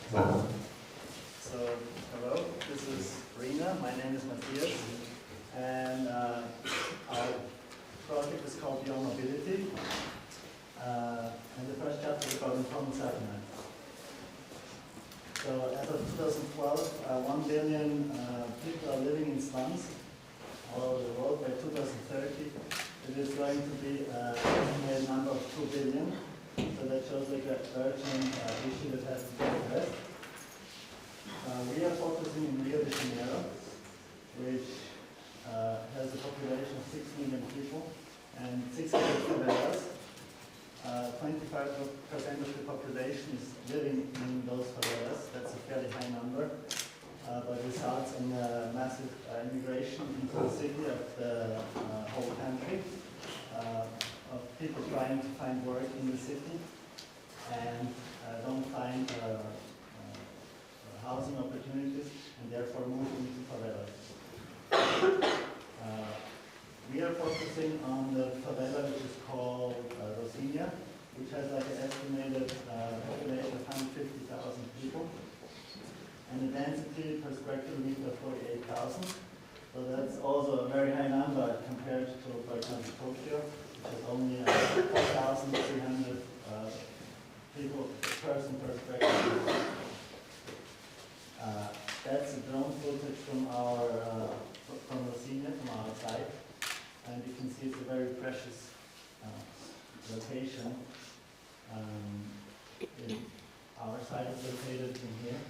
So, hello, this is Rhina, my name is Matthias, and our project is called Beyond Mobility, and the first chapter is called Informal Settlement. So, as of 2012, 1 billion people are living in slums all over the world. By 2030, it is going to be an estimated number of 2 billion. So that shows like an urgent issue that has to be addressed. We are focusing in Rio de Janeiro, which has a population of 6 million people and 600 favelas. 25% of the population is living in those favelas. That's a fairly high number, but results in massive immigration into the city of the whole country. Of people trying to find work in the city and don't find housing opportunities and therefore move into favelas. We are focusing on the favela which is called Rocinha, which has like an estimated population of 150,000 people and a density per square kilometer of 48,000. So that's also a very high number compared to, for example, Tokyo, which is only 4,300 people per person per square kilometer. That's a drone footage from our from Rocinha, from our site, and you can see it's a very precious location. Our site is located in here.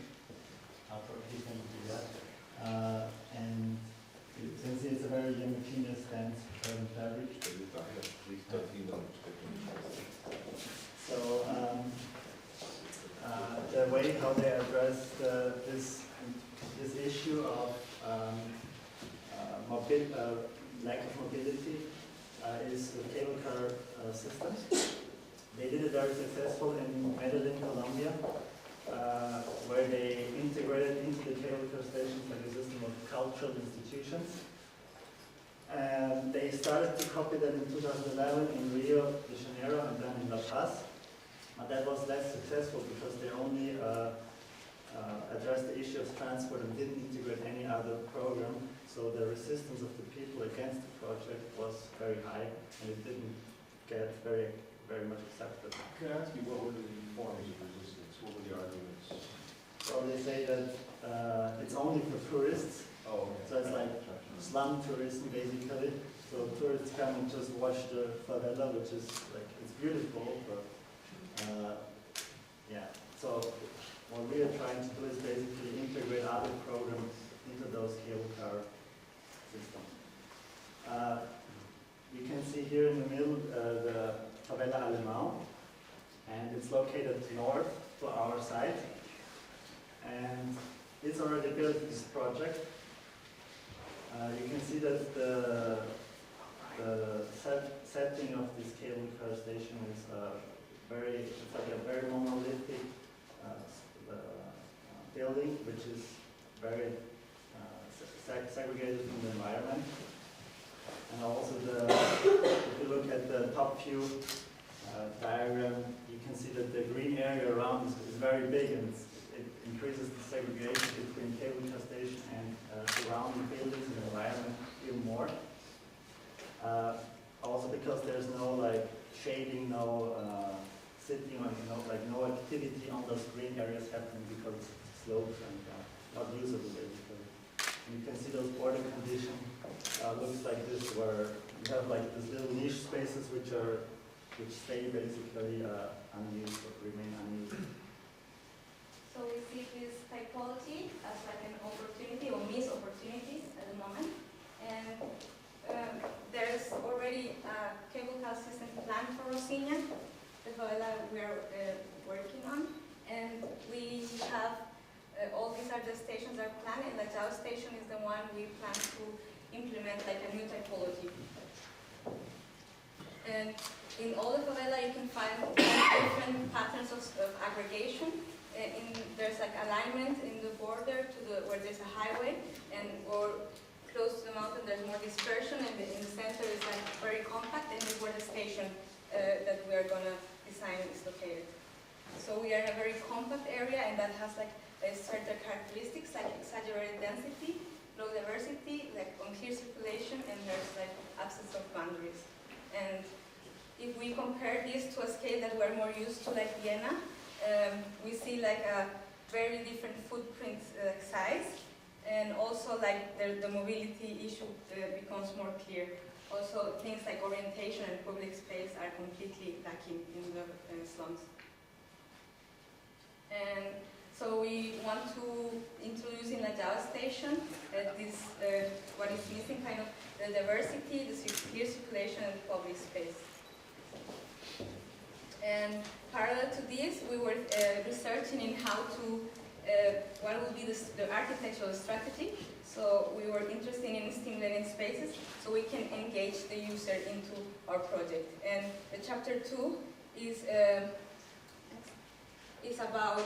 Our project is going to do that, and you can see it's a very homogeneous, dense urban fabric. So the way how they address this issue of lack of mobility is the cable car systems. They did it very successful in Medellin, Colombia, where they integrated into the cable car stations like a system of cultural institutions. And they started to copy that in 2011 in Rio de Janeiro and then in La Paz. But that was less successful because they only addressed the issue of transport and didn't integrate any other program. So the resistance of the people against the project was very high and it didn't get very much accepted. Can I ask you, what were the forms of resistance? What were the arguments? So they say that it's only for tourists. Oh, okay. So it's like slum tourism basically. So tourists come and just watch the favela, which is like, it's beautiful, but yeah. So what we are trying to do is basically integrate other programs into those cable car systems. You can see here in the middle the favela Alemão, and it's located north to our site. And it's already built this project. You can see that the setting of this cable car station is it's like a very monolithic building, which is very segregated from the environment. And also, if you look at the top view diagram, you can see that the green area around is very big, and it increases the segregation between cable car station and surrounding buildings and environment even more. Also, because there's no like shading, no sitting, or no activity on those green areas happening because it's slopes and not usable basically. And you can see those border conditions looks like this, where you have like these little niche spaces which stay basically unused or remain unused. So we see this typology as like an opportunity or missed opportunities at the moment, and there's already a cable car system planned for Rocinha, the favela we are working on, and we have all these are the stations that are planned, and the Zaha station is the one we plan to implement like a new typology. And in all the favela you can find different patterns of aggregation. There's like alignment in the border to where there's a highway, or close to the mountain there's more dispersion, and in the center is like very compact, and this is where the station that we are going to design is located. So we are in a very compact area, and that has like certain characteristics like exaggerated density, low diversity, like unclear circulation, and there's like absence of boundaries. And if we compare this to a scale that we're more used to, like Vienna, we see like a very different footprint size, and also like the mobility issue becomes more clear. Also, things like orientation and public space are completely lacking in the slums. And so we want to introduce in the Java station this what is missing, kind of the diversity, the clear circulation, and public space. And parallel to this, we were researching in how to what would be the architectural strategy. So we were interested in stimulating spaces so we can engage the user into our project. And the chapter 2 is about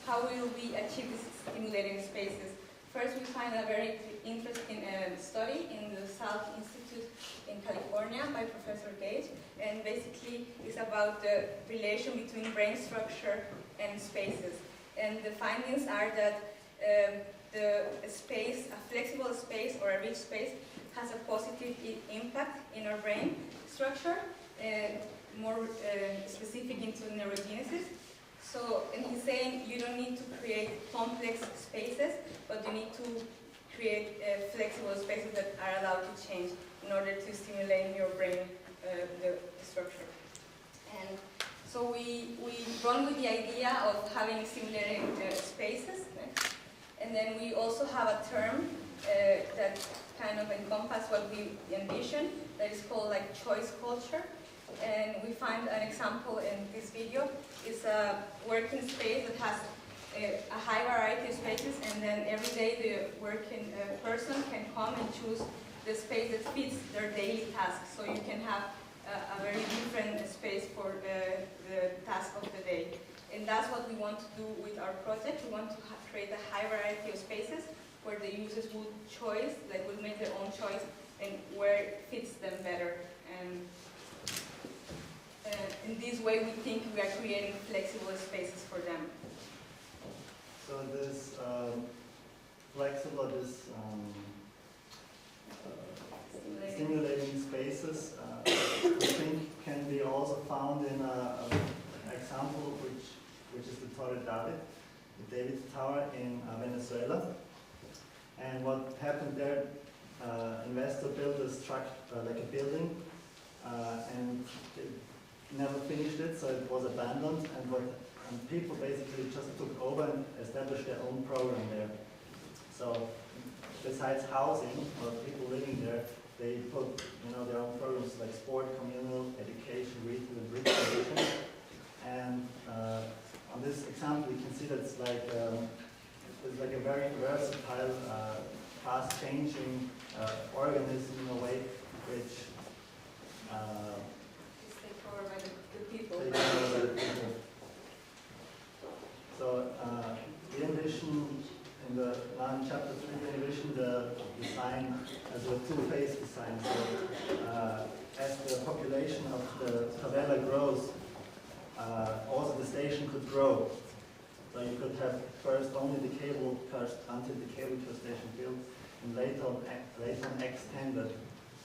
how will we achieve these stimulating spaces. First, we find a very interesting study in the Salk Institute in California by Professor Gage, and basically it's about the relation between brain structure and spaces. And the findings are that the space, a flexible space or a rich space, has a positive impact in our brain structure, more specific into neurogenesis. So, and he's saying you don't need to create complex spaces, but you need to create flexible spaces that are allowed to change in order to stimulate in your brain the structure. And so we run with the idea of having stimulating spaces, and then we also have a term that kind of encompasses what we envision, that is called like choice culture. And we find an example in this video. It's a working space that has a high variety of spaces, and then every day the working person can come and choose the space that fits their daily tasks. So you can have a very different space for the task of the day. And that's what we want to do with our project. We want to create a high variety of spaces where the users would choose, like would make their own choice, and where it fits them better. And in this way, we think we are creating flexible spaces for them. So this flexible, this stimulating spaces, I think can be also found in an example which is the Torre David, the David Tower in Venezuela. And what happened there, investor built a structure, like a building, and never finished it, so it was abandoned, and people basically just took over and established their own program there. So besides housing or people living there, they put their own programs like sport, communal, education, retail, and recreation. And on this example, you can see that it's like a very versatile, fast-changing organism in a way, which people. So we envision in the chapter 3, we envision the design as a two-phase design. So as the population of the favela grows, also the station could grow. So you could have first only the cable car until the cable car station built, and later on extended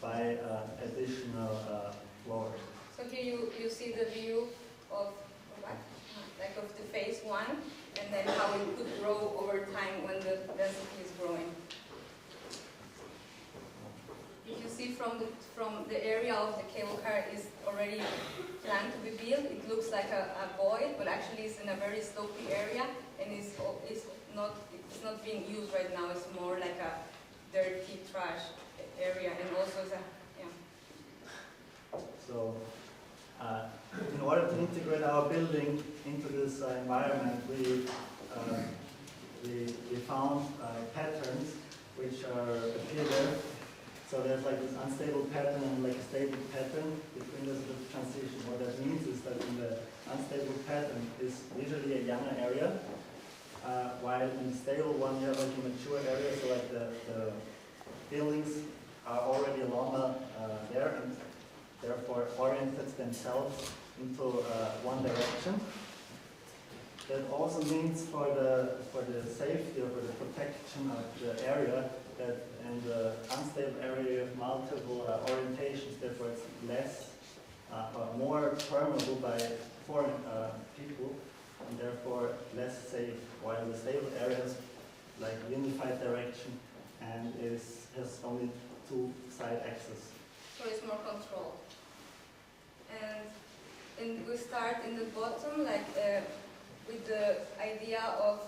by additional floors. So here you see the view of like of the phase 1, and then how it could grow over time when the density is growing. If you see from the area of the cable car is already planned to be built, it looks like a void, but actually it's in a very slopey area, and it's not being used right now. It's more like a dirty trash area, and also it's a So, in order to integrate our building into this environment, we found patterns which appear there. So there's like this unstable pattern and like a stable pattern between this transition. What that means is that in the unstable pattern is usually a younger area, while in the stable one you have like a mature area, so like the buildings are already longer there, and therefore oriented themselves into one direction. That also means for the safety or for the protection of the area that in the unstable area you have multiple orientations, therefore it's less or more permeable by foreign people and therefore less safe, while the stable areas like unified direction and has only two side axes. So it's more controlled. And we start in the bottom, like with the idea of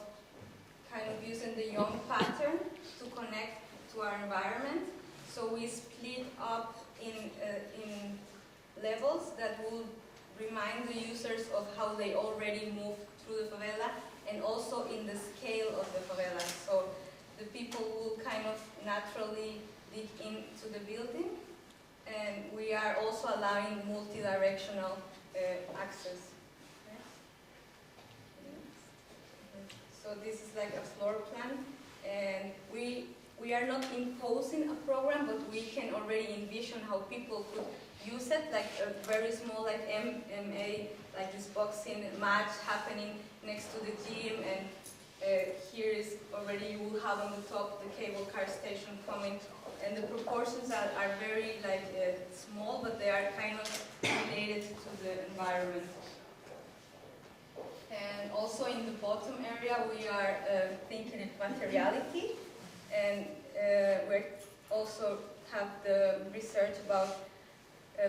kind of using the Young pattern to connect to our environment. So we split up in levels that will remind the users of how they already moved through the favela and also in the scale of the favela. So the people will kind of naturally dig into the building, and we are also allowing multi-directional access. So this is like a floor plan, and we are not imposing a program, but we can already envision how people could use it, like a very small like MMA, like this boxing match happening next to the gym, and here is already you will have on the top the cable car station coming, and the proportions are very like small, but they are kind of related to the environment. And also in the bottom area we are thinking in materiality, and we also have the research about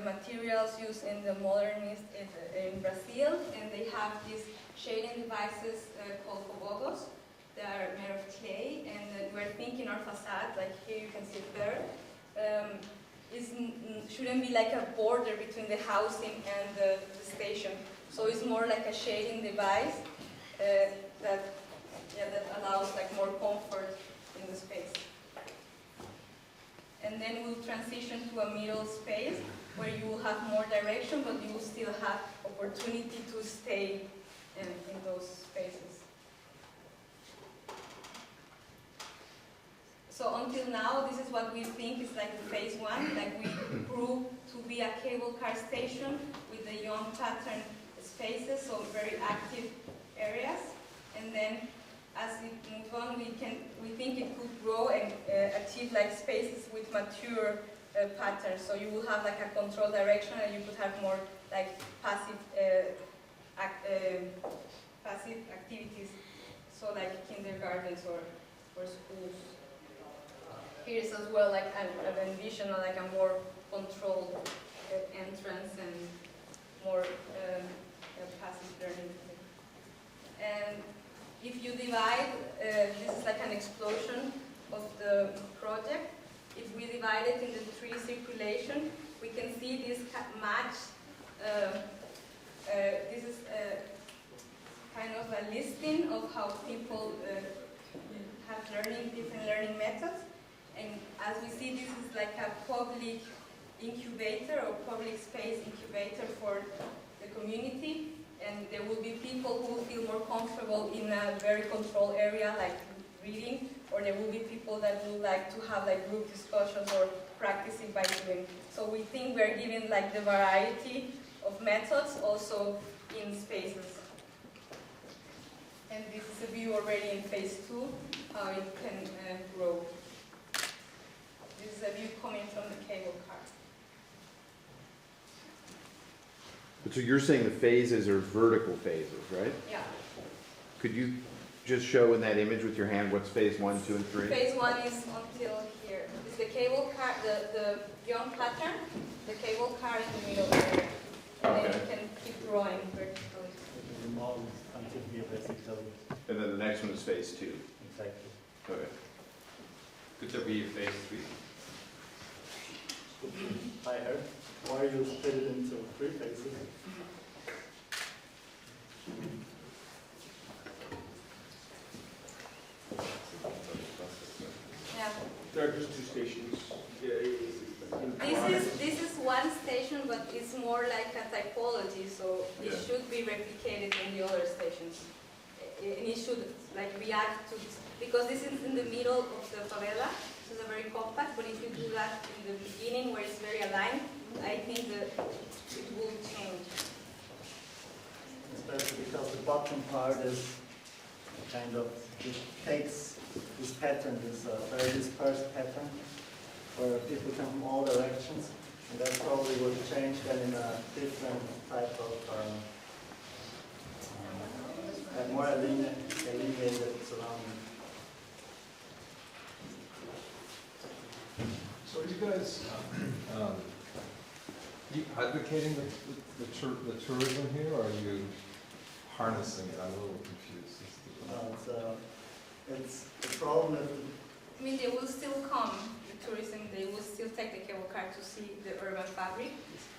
materials used in the modernist in Brazil, and they have these shading devices called cobogos. They are made of clay, and we're thinking our facade, like here you can see it better, shouldn't be like a border between the housing and the station. So it's more like a shading device that allows like more comfort in the space. And then we'll transition to a middle space where you will have more direction, but you will still have opportunity to stay in those spaces. So until now, this is what we think is like the phase one, like we grew to be a cable car station with the Young pattern spaces, so very active areas. And then as we move on, we think it could grow and achieve like spaces with mature patterns. So you will have like a control direction, and you could have more like passive activities, so like kindergartens or schools. Here's as well like an envision like a more controlled entrance and more passive learning. And if you divide, this is like an explosion of the project. If we divide it into three circulation, we can see this match. This is kind of a listing of how people have different learning methods. And as we see, this is like a public incubator or public space incubator for the community. And there will be people who feel more comfortable in a very controlled area like reading, or there will be people that would like to have like group discussions or practicing by doing. So we think we're giving like the variety of methods also in spaces. And this is a view already in phase two, how it can grow. This is a view coming from the cable car. But so you're saying the phases are vertical phases, right? Yeah. Could you just show in that image with your hand what's phase 1, 2, and 3? Phase one is until here. It's the cable car, the Young pattern, the cable car in the middle area. And then you can keep growing vertically. The model until here basically. And then the next one is phase 2. Exactly. Okay. Could there be a phase 3? Higher. Or you split it into three phases. Yeah. There are just two stations. This is one station, but it's more like a typology, so it should be replicated in the other stations. And it should like react to this, because this is in the middle of the favela, so it's very compact, but if you do that in the beginning where it's very aligned, I think that it will change. bottom part is kind of, it takes this pattern, this very dispersed pattern, where people come from all directions, and that probably would change then in a different type of more alienated surrounding. So are you guys you advocating the tourism here, or are you harnessing it? I'm a little confused. It's the problem that I mean, they will still come, the tourism, they will still take the cable car to see the urban fabric,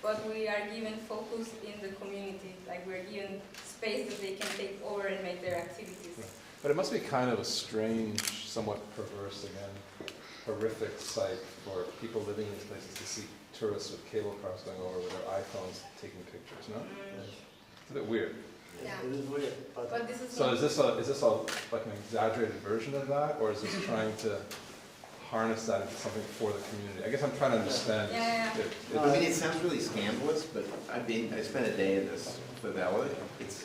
but we are given focus in the community, like we're given space that they can take over and make their activities. But it must be kind of a strange, somewhat perverse, again, horrific sight for people living in these places to see tourists with cable cars going over with their iPhones taking pictures, no? It's a bit weird. Yeah. it is weird, But this is So not, is this a like an exaggerated version of that, or is this trying to harness that into something for the community? I guess I'm trying to understand. Yeah. I mean, it sounds really scandalous, but I spent a day in this favela. It's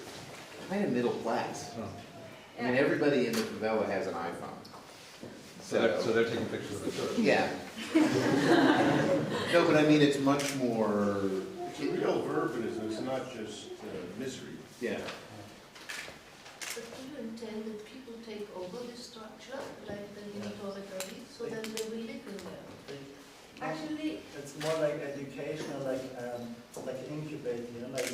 kind of middle class. Oh. I mean, everybody in the favela has an iPhone. So they're taking pictures of the tourists. Yeah. No, but I mean, it's much more, It's a real urbanism, it's not just misery. yeah. But do you intend that people take over this structure, like the dormitory, so then they will live in there? actually, it's more like educational, like incubating, you know, like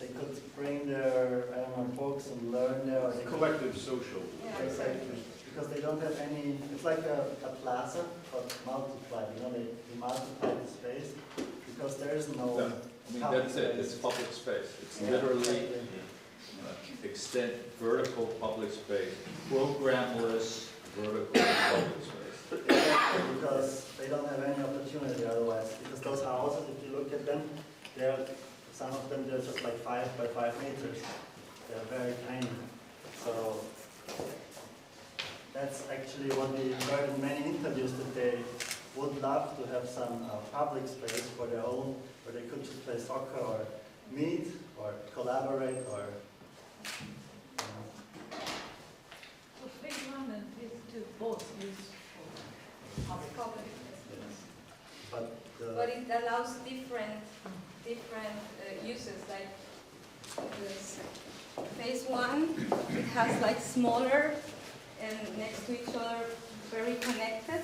they could bring their, I don't know, books and learn there. Or they could, Collective social. yeah. exactly, because they don't have any, it's like a plaza, but multiplied, you know, they multiply the space, because there is no. Yeah. I mean, that's it, it's public space. It's Yeah, literally exactly. extent vertical public space, programless vertical public space. Exactly, because they don't have any opportunity otherwise, because those houses, if you look at them, they're, some of them, they're just like 5 by 5 meters. They're very tiny. So that's actually what we heard in many interviews, that they would love to have some public space for their own, where they could just play soccer or meet or collaborate or. The phase one and phase two both use public. Public. But But it allows different uses, like this. Phase one, it has like smaller and next to each other, very connected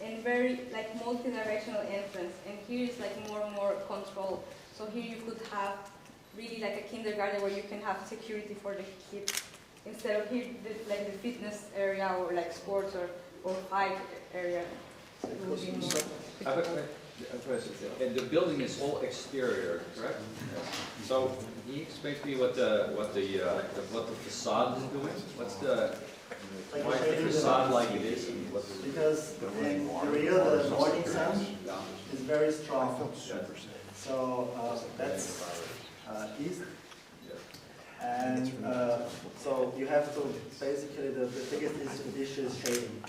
and very like multi-directional entrance. And here is like more and more control. So here you could have really like a kindergarten where you can have security for the kids, instead of here like the fitness area or like sports or fight area. It would be more. I have a question. And the building is all exterior, correct? So can you explain to me what the facade is doing? What's the like why is shading the the facade lights. like it is? And what the, Because in Korea, the morning sun is very strong. So that's east. And so you have to, basically the biggest issue is shading.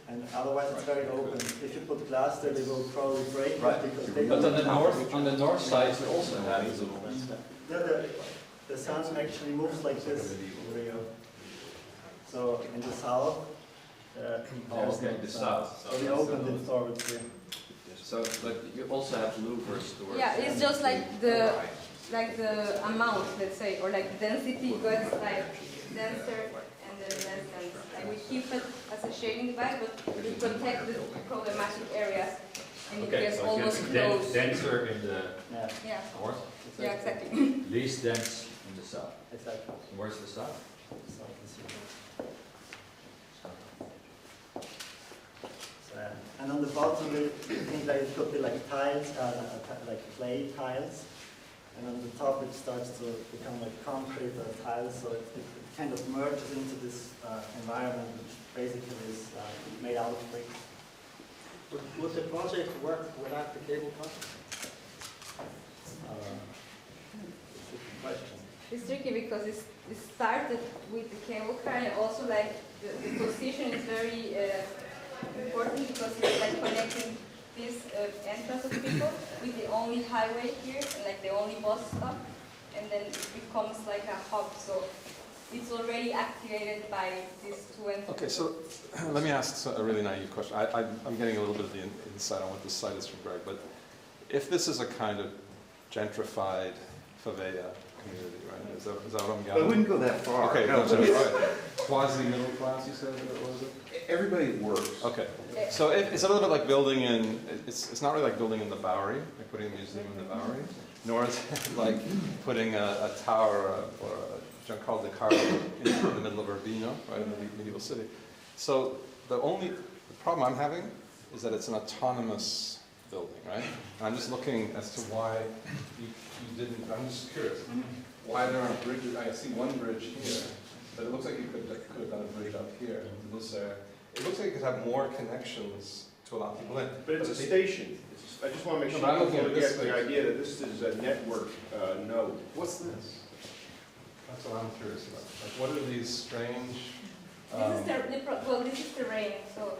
And otherwise it's very open. If you put glass there, they will probably break it because they but don't on the north side it also has the sun actually moves like this in Rio. So in the south, there's okay, no the sun. south. So we opened it towards here. So, but you also have louvers towards. Yeah, it's just like the amount, let's say, or like density gets like denser and then less dense. Like we keep it as a shading device, but we protect the problematic areas, and it Okay, gets so almost it's close. denser in the Yeah, Yeah, north, yeah, exactly. least dense in the south. exactly. And where's the south? So it's here. So, and on the bottom, we think that it could be like tiles, like clay tiles. And on the top, it starts to become like concrete or tiles, so it kind of merges into this environment, which basically is made out of bricks. Would the project work without the cable car? Good question. It's tricky because it started with the cable car, and also like the position is very important because it's like connecting this entrance of people with the only highway here, and like the only bus stop, and and then it becomes like a hub. So it's already activated by these two entities. Okay, so let me ask a really naive question. I'm getting a little bit of the insight on what this site is from Greg, but if this is a kind of gentrified favela community, right? Is that what I'm I gathering? wouldn't go that far. Okay, No, no, but it's- right. Quasi-middle class, you said, what was it? Everybody works. Okay, so it's a little bit like building in, it's not really like building in the Bowery, like putting a museum in the Bowery, nor is it like putting a tower or a John Carl de Carlo in the middle of Urbino, right, in the medieval city. So the problem I'm having is that it's an autonomous building, right? And I'm just looking as to why you didn't, I'm just curious, why there aren't bridges. I see one bridge here, but it looks like you could have done a bridge up here in this area. It looks like you could have more connections to allow people in. But it's a station. I just want to make No, sure but I'm looking people at this get the thing. idea that this is a network node. What's this? That's what I'm curious about. Like, what are these strange? This is well, this is terrain, so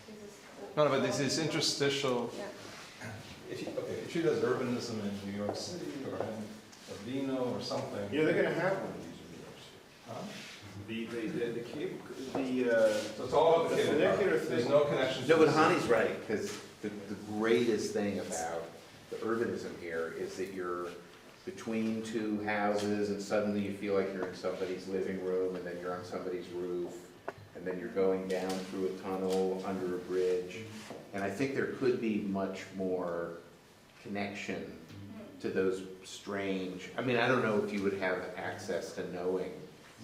this is. No, but this is interstitial. Yeah. If you treat it as urbanism in New York City or in Urbino or something. Yeah, they're going to have one of these in New York City. Huh? The So it's all about the the cable funicular car. There's thing. no connection. No, to but the Hani's right, because the greatest thing about the urbanism here is that you're between two houses and suddenly you feel like you're in somebody's living room and then you're on somebody's roof and then you're going down through a tunnel under a bridge. And I think there could be much more connection to those strange, I mean, I don't know if you would have access to knowing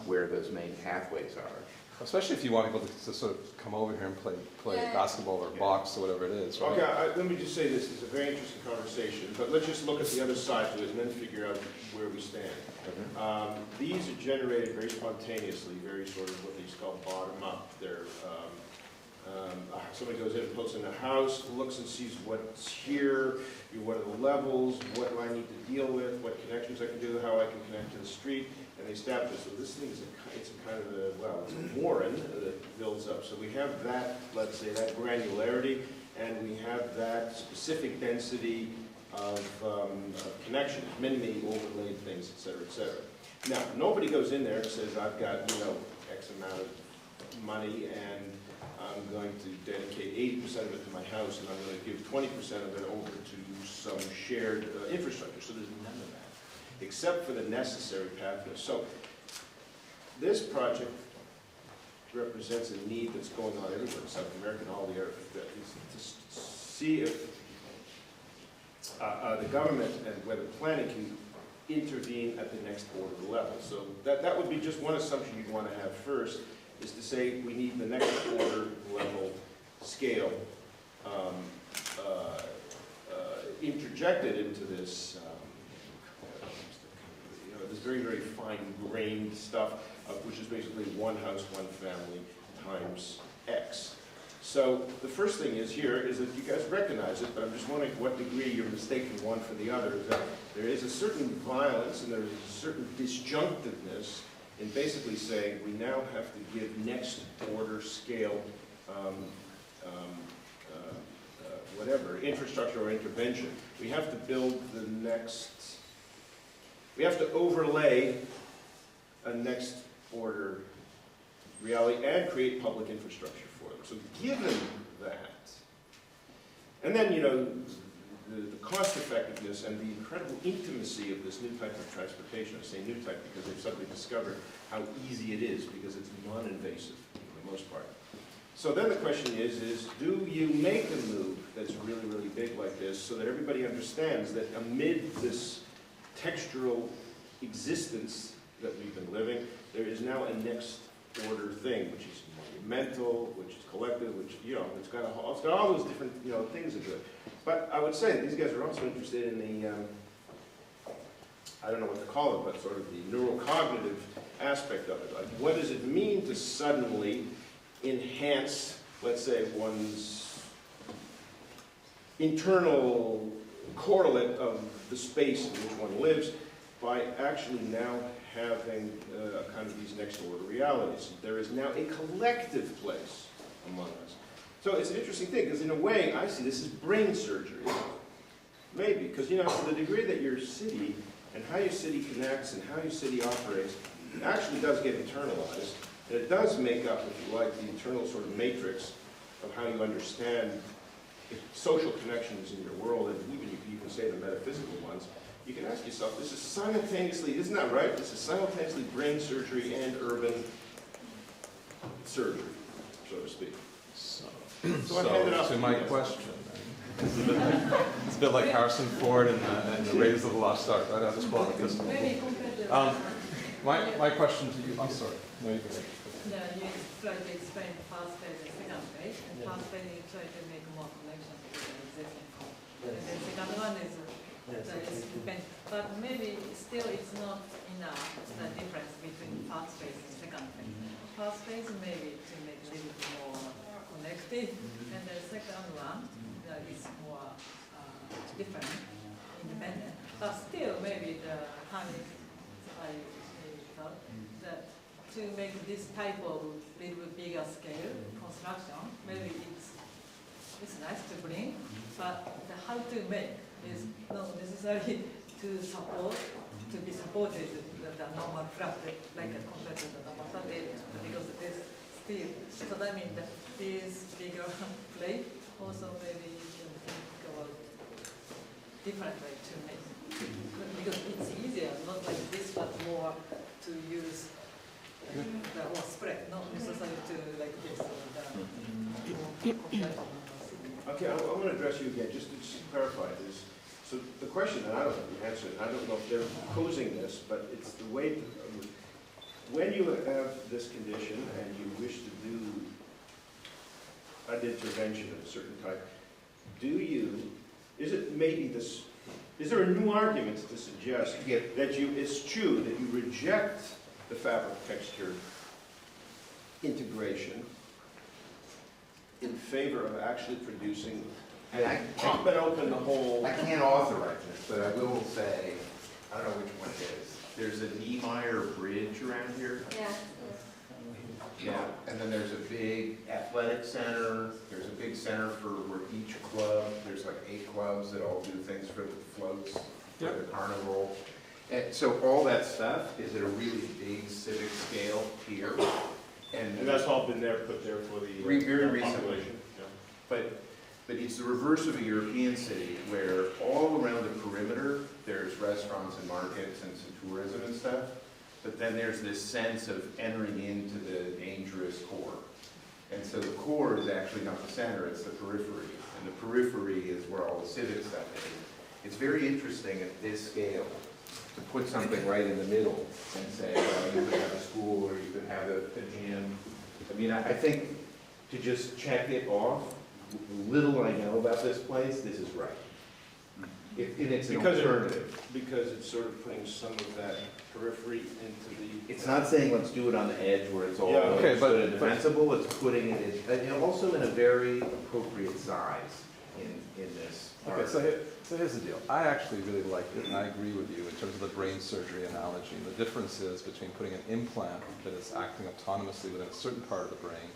where those main pathways are. Especially if you want people to sort of come over here and play Yeah. basketball or box or whatever it is, right? Okay, let me just say this, it's a very interesting conversation, but let's just look at the other side to it and then figure out where we stand. These are generated very spontaneously, very sort of what they call bottom up. They're, somebody goes in and posts in a house, looks and sees what's here, what are the levels, what do I need to deal with, what connections I can do, how I can connect to the street, and they establish it. So this thing is it's a kind of a, well, it's a warren that builds up. So we have that, let's say, that granularity, and we have that specific density of connections, many overlaid things, et cetera, et cetera. Now, nobody goes in there and says, I've got, X amount of money, and I'm going to dedicate 80% of it to my house, and I'm going to give 20% of it over to some shared infrastructure. So there's none of that, except for the necessary pathways. So this project represents a need that's going on everywhere in South America and all the earth, that is to see if the government and whether planning can intervene at the next order level. So that would be just one assumption you'd want to have first, is to say we need the next order level scale interjected into this, this very, very fine-grained stuff, which is basically one house, one family times X. So the first thing is here is that you guys recognize it, but I'm just wondering what degree you're mistaking one for the other. Is that there is a certain violence and there is a certain disjunctiveness in basically saying we now have to give next order scale whatever, infrastructure or intervention. We have to build the next, we have to overlay a next order reality and create public infrastructure for them. So given that, and then, the cost effectiveness and the incredible intimacy of this new type of transportation, I say new type because they've suddenly discovered how easy it is because it's non-invasive for the most part. So then the question is do you make a move that's really, really big like this so that everybody understands that amid this textural existence that we've been living, there is now a next order thing, which is monumental, which is collective, which, it's got all those different, things into it. But I would say that these guys are also interested in the, I don't know what to call it, but sort of the neurocognitive aspect of it. Like, what does it mean to suddenly enhance, let's say, one's internal correlate of the space in which one lives by actually now having kind of these next order realities. There is now a collective place among us. So it's an interesting thing, because in a way, I see this as brain surgery. Maybe, because, to the degree that your city and how your city connects and how your city operates actually does get internalized. And it does make up, if you like, the internal sort of matrix of how you understand social connections in your world, and even you can even say the metaphysical ones. You can ask yourself, this is simultaneously, isn't that right? This is simultaneously brain surgery and urban surgery, so to speak. So I hand it off to to my you. question, it's a bit like Harrison Ford and the Raiders of the Lost Ark, right? I'll just pull out the pistol. Maybe compared to. My question to you, I'm sorry, no, you can make it. You try to explain first phase and second phase, and first phase you try to make more connections with the existing code. And then second one is depend, but maybe still it's not enough the difference between first phase and second phase. First phase maybe to make a little bit more connected, and the second one is more different, independent. But still maybe the Hani, I thought that to make this type of little bigger scale construction, maybe it's nice to bring, but the how to make is not necessarily to support, to be supported the normal flat, like compared to the normal flat area, because this still, so that means that this bigger plate also maybe you can think about different way to make, because it's easier, not like this, but more to use the or spread, not necessarily to like this. Okay, I want to address you again, just to clarify this. So the question, and I don't know the answer, I don't know if they're posing this, but it's the way, when you have this condition and you wish to do an intervention of a certain type, is it maybe this, is there a new argument to suggest that it's true that you reject the fabric texture integration in favor of actually producing, pop and open the whole. I can't authorize this, but I will say, I don't know which one it is. There's a Niemeyer Bridge around here. Yeah. Yeah, and then there's a big athletic center. There's a big center for where each club, there's like 8 clubs that all do things for the floats, for the carnival. And so all that stuff is at a really big civic scale here. And that's all been there, put there for the very recently. population. Yeah. But it's the reverse of a European city where all around the perimeter, there's restaurants and markets and some tourism and stuff. But then there's this sense of entering into the dangerous core. And so the core is actually not the center, it's the periphery. And the periphery is where all the civic stuff is. It's very interesting at this scale to put something right in the middle and say, well, you could have a school or you could have a gym. I mean, I think to just check it off, little I know about this place, this is right. And it's an alternative. Because it's sort of putting some of that periphery into the. It's not saying let's do it on the edge where it's all but defensible, it's putting it in, and also in a very appropriate size in this. Okay, so here's the deal. I actually really like it, and I agree with you in terms of the brain surgery analogy. And the difference is between putting an implant that is acting autonomously within a certain part of the brain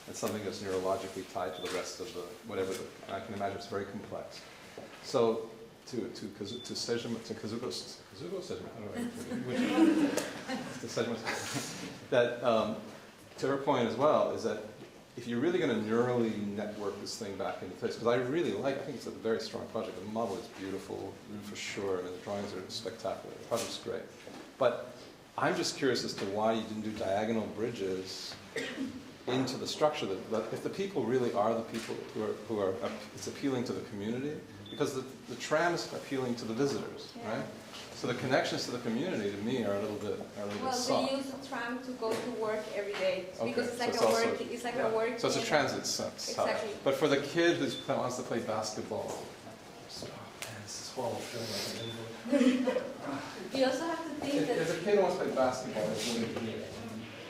and something that's neurologically tied to the rest of the, whatever, I can imagine it's very complex. So to Sejima, to Kazuyo Sejima, I don't know, to Sejima, that to her point as well is that if you're really going to neurally network this thing back into place, because I think it's a very strong project. The model is beautiful, for sure, and the drawings are spectacular. The project's great. But I'm just curious as to why you didn't do diagonal bridges into the structure. That if the people really are the people who are it's appealing to the community, because the tram is appealing to the visitors, right? So the connections to the community, to me, are a little bit soft. Well, they use the tram to go to work every day because it's like so a work. It's like a work. So it's a transit sense. Exactly. But for the kid who wants to play basketball, oh man, this is horrible feeling like an invalid. You also have to think that. If a kid wants to play basketball,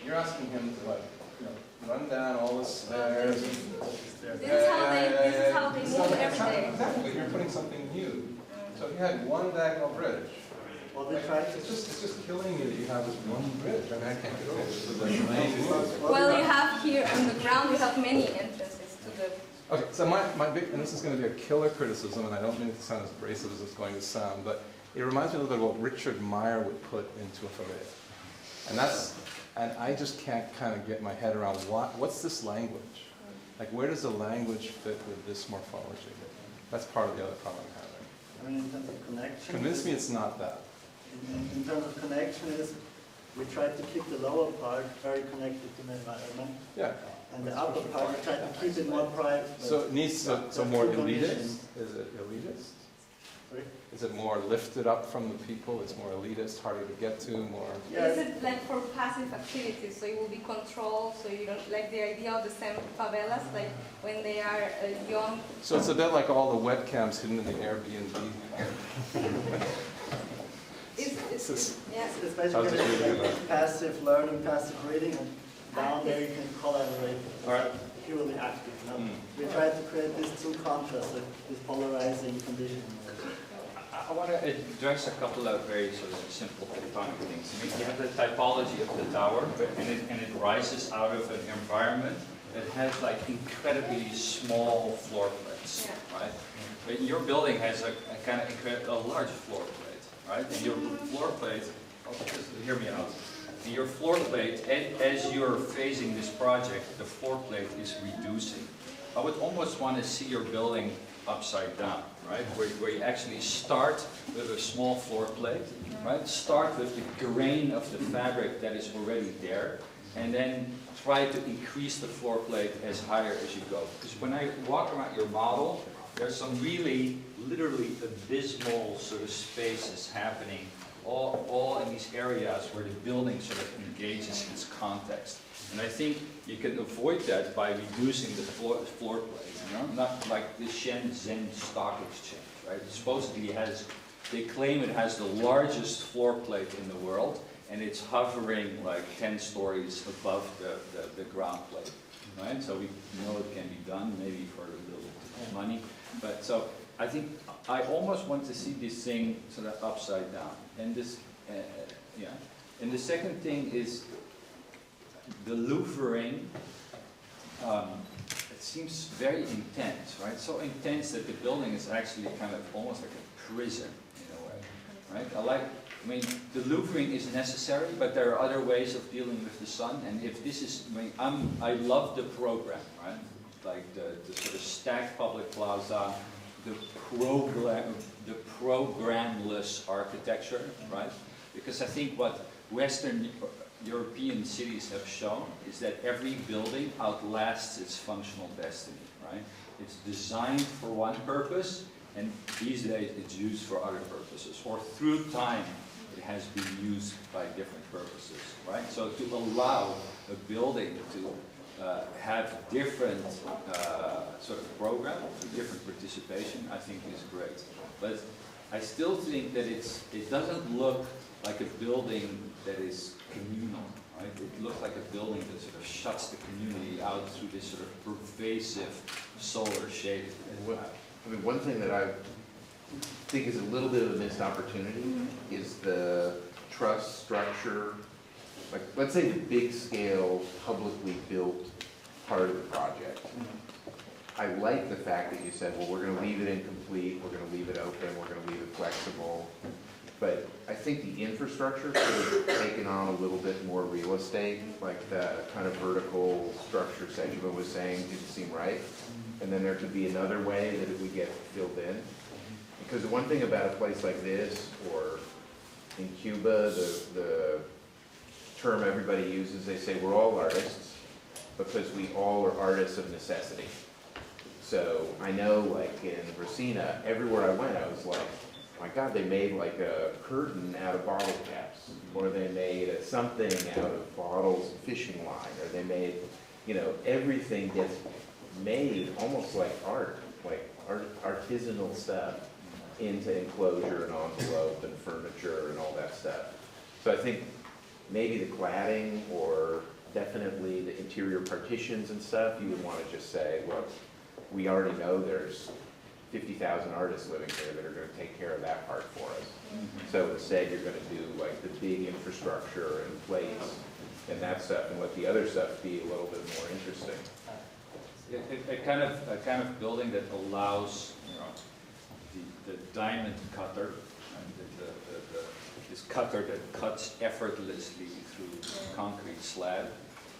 you're asking him to run down all the stairs. This is how they move every day. Exactly. You're putting something new. So if you had one diagonal bridge. Well, they tried to. It's just killing me that you have this one bridge. I mean, I can't get over it. Well, you have here on the ground, you have many entrances to the. Okay, so my big, and this is going to be a killer criticism, and I don't mean it to sound as abrasive as it's going to sound, but it reminds me a little bit of what Richard Meyer would put into a favela. And I just can't kind of get my head around what's this language? Like, where does the language fit with this morphology? That's part of the other problem I'm having. I mean, in terms of connection. Convince me it's not that. In terms of connection, we tried to keep the lower part very connected to the environment. Yeah. And the upper part, we tried to keep it more private. So it needs so more elitist? Is it elitist? Sorry? Is it more lifted up from the people? It's more elitist, harder to get to, more... Is it like for passive activities, so it will be controlled, so you don't, like the idea of the same favelas, like when they are young? So it's a bit like all the webcams hidden in the Airbnb. Yes. It's basically like passive learning, passive reading, and down there you can collaborate. All right. Purely active. We tried to create these two contrasts, this polarizing condition. I want to address a couple of very sort of simple tectonic things. I mean, you have the typology of the tower, and it rises out of an environment that has like incredibly small floor plates, right? But your building has a kind of a large floor plate, right? And your floor plate, just hear me out. And your floor plate, as you're phasing this project, the floor plate is reducing. I would almost want to see your building upside down, right? Where you actually start with a small floor plate, right? Start with the grain of the fabric that is already there, and then try to increase the floor plate as higher as you go. Because when I walk around your model, there's some really, literally abysmal sort of spaces happening all in these areas where the building sort of engages its context. And I think you can avoid that by reducing the floor plate, you know? Not like the Shenzhen Stock Exchange, right? It supposedly they claim it has the largest floor plate in the world, and it's hovering like 10 stories above the ground plate, right? So we know it can be done, maybe for a little bit of money. But so I think I almost want to see this thing sort of upside down. And this, yeah. And the second thing is the louvering. It seems very intense, right? So intense that the building is actually kind of almost like a prison in a way, right? I mean, the louvering is necessary, but there are other ways of dealing with the sun. And if this is, I mean, I love the program, right? Like the sort of stacked public plaza, the programless architecture, right? Because I think what Western European cities have shown is that every building outlasts its functional destiny, right? It's designed for one purpose, and these days it's used for other purposes, or through time it has been used by different purposes, right? So to allow a building to have different sort of program, different participation, I think is great. But I still think that it doesn't look like a building that is communal, right? It looks like a building that sort of shuts the community out through this sort of pervasive solar shading. I mean, one thing that I think is a little bit of a missed opportunity is the truss structure. Like, let's say the big scale, publicly built part of the project. I like the fact that you said, well, we're going to leave it incomplete, we're going to leave it open, we're going to leave it flexible. But I think the infrastructure could have taken on a little bit more real estate, like the kind of vertical structure Sejima was saying didn't seem right. And then there could be another way that it would get filled in. Because the one thing about a place like this, or in Cuba, the term everybody uses, they say we're all artists because we all are artists of necessity. So I know, like in Racina, everywhere I went, I was like, my God, they made like a curtain out of bottle caps, or they made something out of bottles and fishing line, or they made, you know, everything gets made almost like art, like artisanal stuff into enclosure and envelope and furniture and all that stuff. So I think maybe the cladding, or definitely the interior partitions and stuff, you would want to just say, look, we already know there's 50,000 artists living here that are going to take care of that part for us. So instead you're going to do like the big infrastructure and plates and that stuff, and let the other stuff be a little bit more interesting. A kind of building that allows, you know, the diamond cutter, and cutter that cuts effortlessly through concrete slab.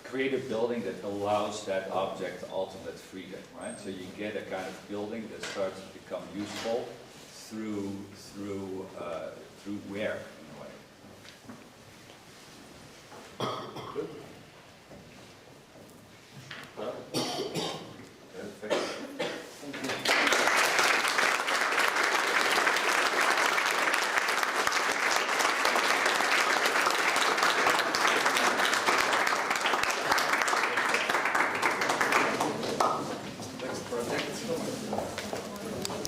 Create a building that allows that object ultimate freedom, right? So you get a kind of building that starts to become useful through wear,